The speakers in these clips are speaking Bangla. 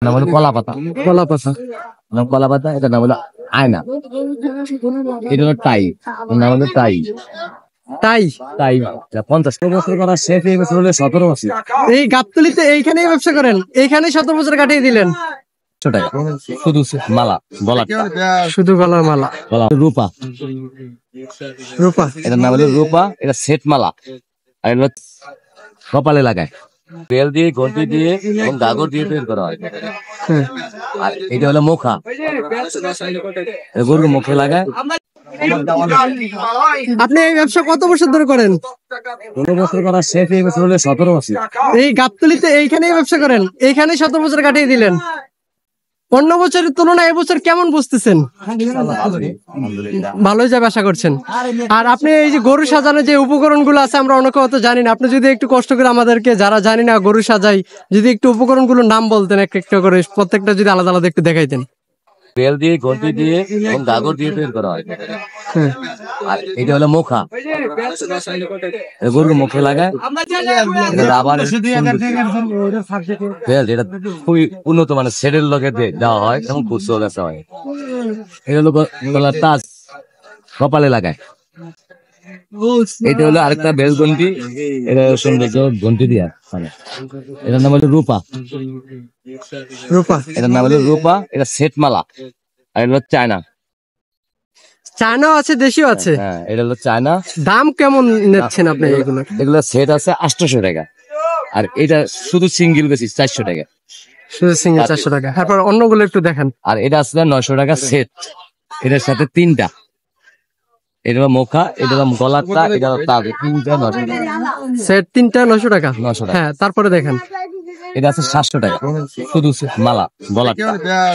নাম হলো কলা পাতা। কলা পাতা, কলা পাতা, এটার নাম হলো আয়না। এটা হলো টাই, নাম হলো টাই। তাই টাই 50 বছর করা শেষ, এই বছর হলে 17 বছর। এই গাবতলিতে এইখানেই ব্যবসা করেন, এইখানেই 17 বছর কাটিয়ে দিলেন। 100 টাকা শুধু মালা, গলা, শুধু গলার মালা। গলা রূপা, রূপা, এটার নাম হলো রূপা। এটা সেট মালা। আর এটা কপালে লাগায়, তেল দিয়ে, ঘন্টি দিয়ে এবং গাগর দিয়ে তৈরি করা হয়। আর এটা হলো মুখা, গরুর মুখে লাগায়। আপনি এই ব্যবসা কত বছর ধরে করেন? 15 বছর করা শেষ, এই বছর হলে 17 বছর। এই গাবতলিতে এইখানেই ব্যবসা করেন, এইখানেই 17 বছর কাটিয়ে দিলেন। অন্য বছরের তুলনায় এবছর কেমন বুঝতেছেন? ভালোই যাবে আশা করছেন। আর আপনি এই যে গরু সাজানোর যে উপকরণ গুলো আছে, আমরা অনেকে অত জানি না, আপনি যদি একটু কষ্ট করে আমাদেরকে, যারা জানি না গরু সাজাই, যদি একটু উপকরণ গুলোর নাম বলতেন এক একটা করে, প্রত্যেকটা যদি আলাদা আলাদা একটু দেখাইতেন। তেল দিয়ে, ঘন্টি দিয়ে এবং গাগর দিয়ে তৈরি করা হয়। আর এটা হলো মুখা, গরুর মুখে লাগায়। রাবার, এটা খুবই উন্নত মানের সেটের লগে দেওয়া হয় এবং খুচরো বেচা হয়। এটা হলো গলার তাজ, কপালে লাগায়। এটা হলো আরেকটা বেল ঘন্টি, এটা সৌন্দর্য ঘন্টি দিয়া। এটার নাম হলো রূপা, রূপা, এটার নাম হলো রূপা। এটা সেট মালা। আর এটা হলো চায়না। চায়নাও আছে, দেশিও আছে। হ্যাঁ, এটা হলো চায়না। দাম কেমন নিচ্ছেন আপনি এগুলো? এগুলো সেট আছে 800 টাকা, আর এটা শুধু সিঙ্গেল বেশি 400 টাকা। শুধু সিঙ্গেল 400 টাকা। তারপর অন্যগুলো একটু দেখান। আর এটা আছে 900 টাকা সেট, এটার সাথে 3টা। এটা হলো মুখা, এটা হলো গলাটা, এটা হলো তাজ, 3টা 900 টাকা। সেট 3টা 900 টাকা। 900 টাকা। হ্যাঁ, তারপরে দেখেন। এটা আছে 700 টাকা শুধু মালা, গলা,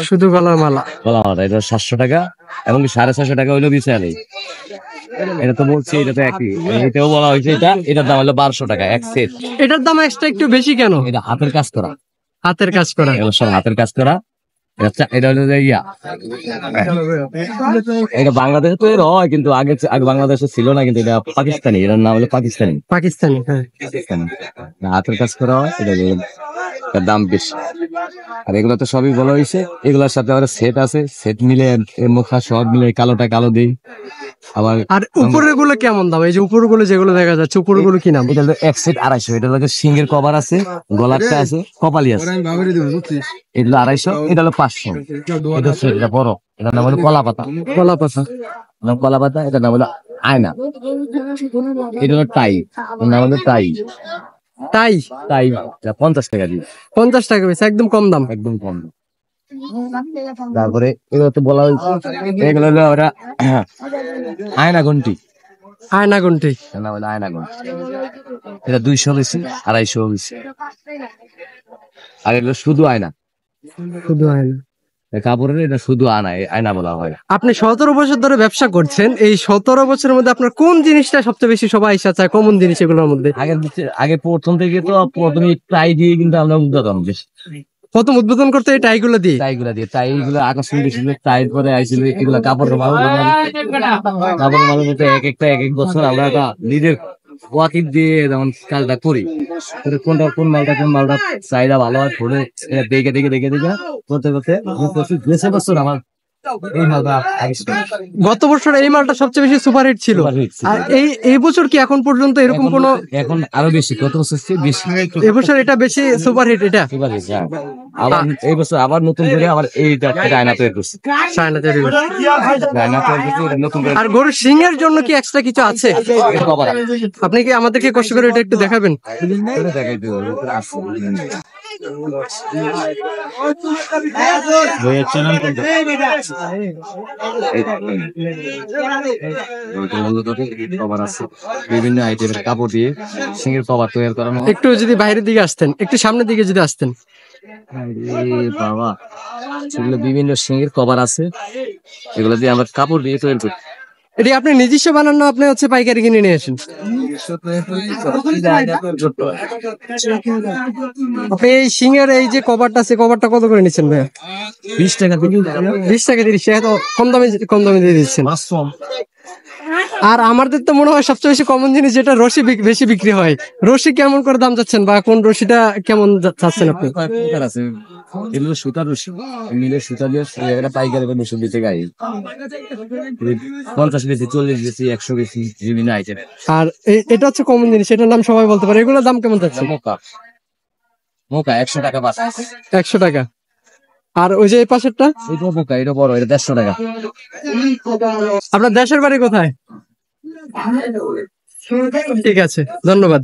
শুধু গলার মালা, গলা মালা। এটা 700 টাকা এবং 650 টাকা হইলো বিশাল। এটা তো বলছি, এটা তো একই, এটাও বলা হয়েছে। এটার দাম হলো 1200 টাকা এক সেট। এটার দাম এক্সট্রা একটু বেশি কেন? এটা হাতের কাজ করা, হাতের কাজ করা, এগুলো সব হাতের কাজ করা। এটা হলো যে এটা বাংলাদেশে তো এর হয়, কিন্তু আগে আগে বাংলাদেশে ছিল না, কিন্তু এটা পাকিস্তানি। এটার নাম হলো পাকিস্তানি। পাকিস্তানি, হ্যাঁ, পাকিস্তানি হাতের কাজ করা হয়। এটার দাম বেশি। আর এগুলো তো সবই বলা হয়েছে। এগুলোর সাথে আবার সেট আছে, সেট মিলে মুখা সব মিলে কালোটা কালো দিই আবার। আর উপরের গুলো কেমন দাম? এই যে উপরের গুলো যেগুলো দেখা যাচ্ছে, উপরের গুলো কি নাম? এটা হলো এক সেট 250। এটা হলো সিংহের কভার আছে, গলারটা আছে, কপালি আছে। এগুলো 250, এটা হলো 500। এটা সেট, এটা বড়। এটার নাম হলো কলা পাতা। কলা পাতা, কলা পাতা, এটার নাম হলো আয়না। এটা হলো টাই, এর নাম হলো টাই। তাই টাই 50 টাকা দিয়ে। 50 টাকা বেশি, একদম কম দাম, একদম কম। তারপরে এগুলো তো বলা হয়েছে, এগুলো হলো ওরা আয়না ঘন্টি। আয়না ঘন্টি, নাম হলো আয়না ঘন্টি। এটা 200 বেশি, 250 বেশি। আর এগুলো শুধু আয়না, শুধু আয়না। কাপড়ের এটা শুধু আয়না বলা হয়। আপনি 17 বছর ধরে ব্যবসা করছেন, এই 17 বছরের মধ্যে আপনার কোন জিনিসটা সবচেয়ে বেশি সবাই ইচ্ছা চায়? কমন জিনিস এগুলোর মধ্যে? আগে প্রথম থেকে তো প্রথমে টাই দিয়ে কিন্তু আমরা উদ্বোধন বেশি, প্রথম উদ্বোধন করতে এই টাইগুলো দিয়ে, টাইগুলো আকর্ষণ বেশি। টাইর পরে আইছিল এগুলো কাপড়ের মাল, কাপড়ের মালের মধ্যে এক একটা এক এক বছর আমরা নিজের ওয়াকিং দিয়ে যেমন কাজটা করি, কোনটা কোন মালটা চাহিদা ভালো হয় পরে দেখে দেখে দেখে দেখে করতে করতে বছর আমার এই মালটা। গত বছর এই মালটা সবচেয়ে বেশি সুপারহিট ছিল। আর এই বছর কি এখন পর্যন্ত এরকম কোনো? এখন আরো বেশি, গত বছর বেশি, এবছর এটা বেশি সুপারহিট। এটা সুপারহিট। আবার এই বছর আবার নতুন করে আবার এইটা আয়না তৈরি করছে, চায়না তৈরি করছে। আয়না তৈরি করছে নতুন করে। আর গরুর সিংহের জন্য কি এক্সট্রা কিছু আছে? আপনি কি আমাদেরকে কষ্ট করে এটা একটু দেখাবেন? বিভিন্ন আইটেমের কাপড় দিয়ে সিংহের কভার তৈরি করানো। একটু যদি বাইরের দিকে আসতেন, একটু সামনের দিকে যদি আসতেন। বাবা, সেগুলো বিভিন্ন সিংহের কভার আছে, এগুলো দিয়ে আমরা কাপড় দিয়ে তৈরি করি। এটি আপনি নিজস্ব বানানো, আপনি হচ্ছে পাইকারি কিনে নিয়ে আসেন? আপনি এই সিংহের এই যে কভারটা আছে, কভারটা কত করে নিচ্ছেন ভাইয়া? 20 টাকা। 20 টাকা, 30 টাকা তো কম দামে দিয়ে দিচ্ছেন। আর আমাদের তো মনে হয় সবচেয়ে বেশি কমন জিনিস যেটা রশি বেশি বিক্রি হয়। রশি কেমন করে দাম যাচ্ছেন বা কোন রশিটা কেমন চাচ্ছেন আপনি? কয়েক প্রকার আছে, এগুলো সুতার রশি, মিলের সুতা দিয়ে একটা পাইকারি করে রসুন দিতে গাই 50 কেজি, 40 কেজি, 100 কেজি বিভিন্ন আইটেম। আর এটা হচ্ছে কমন জিনিস, এটার নাম সবাই বলতে পারে, এগুলোর দাম কেমন যাচ্ছে? মোকা, মোকা 100 টাকা বাস। 100 টাকা। আর ওই যে এই পাশেরটা? এটা মোকা, এটা বড়, এটা 150 টাকা। আপনার দেশের বাড়ি কোথায়? ঠিক আছে, ধন্যবাদ।